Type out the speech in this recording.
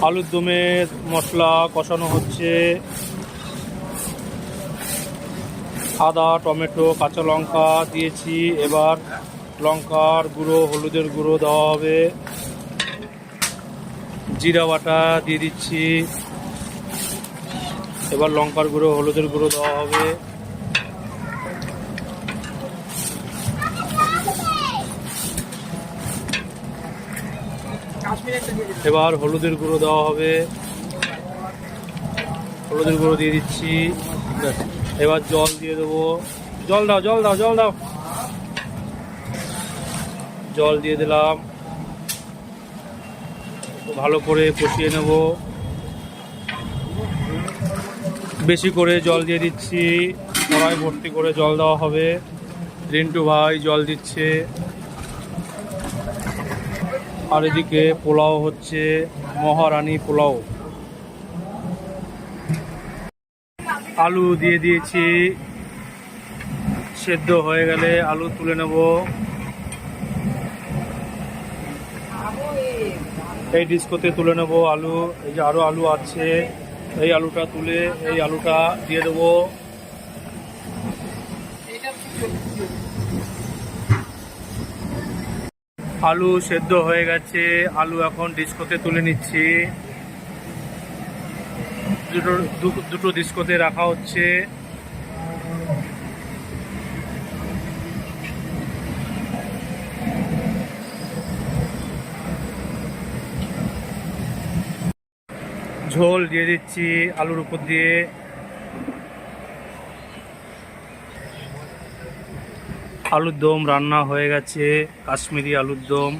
আলুর দমের মশলা কষানো হচ্ছে। আদা, টমেটো, কাঁচা লঙ্কা দিয়েছি। এবার লঙ্কার গুঁড়ো, হলুদের গুঁড়ো দেওয়া হবে। জিরা বাটা দিয়ে দিচ্ছি। এবার লঙ্কার গুঁড়ো, হলুদের গুঁড়ো দেওয়া হবে। এবার হলুদের গুঁড়ো দেওয়া হবে। হলুদের গুঁড়ো দিয়ে দিচ্ছি। এবার জল দিয়ে দেবো। জল দাও, জল দাও, জল দাও। জল দিয়ে দিলাম। ভালো করে কষিয়ে নেব। বেশি করে জল দিয়ে দিচ্ছি। কড়াই ভর্তি করে জল দেওয়া হবে। রিন্টু ভাই জল দিচ্ছে। আর এদিকে পোলাও হচ্ছে, মহারানী পোলাও। আলু দিয়ে দিয়েছি। সেদ্ধ হয়ে গেলে আলু তুলে নেব। এই ডিস্কোতে তুলে নেব আলু। এই যে আরো আলু আছে, এই আলুটা তুলে এই আলুটা দিয়ে দেবো। আলু সেদ্ধ হয়ে গেছে। আলু এখন ডিস্কোতে তুলে নিচ্ছি। দুটো ডিস্কোতে রাখা হচ্ছে। ঝোল দিয়ে দিচ্ছি আলুর উপর দিয়ে। আলুর দম রান্না হয়ে গেছে, কাশ্মীরি আলুর দম।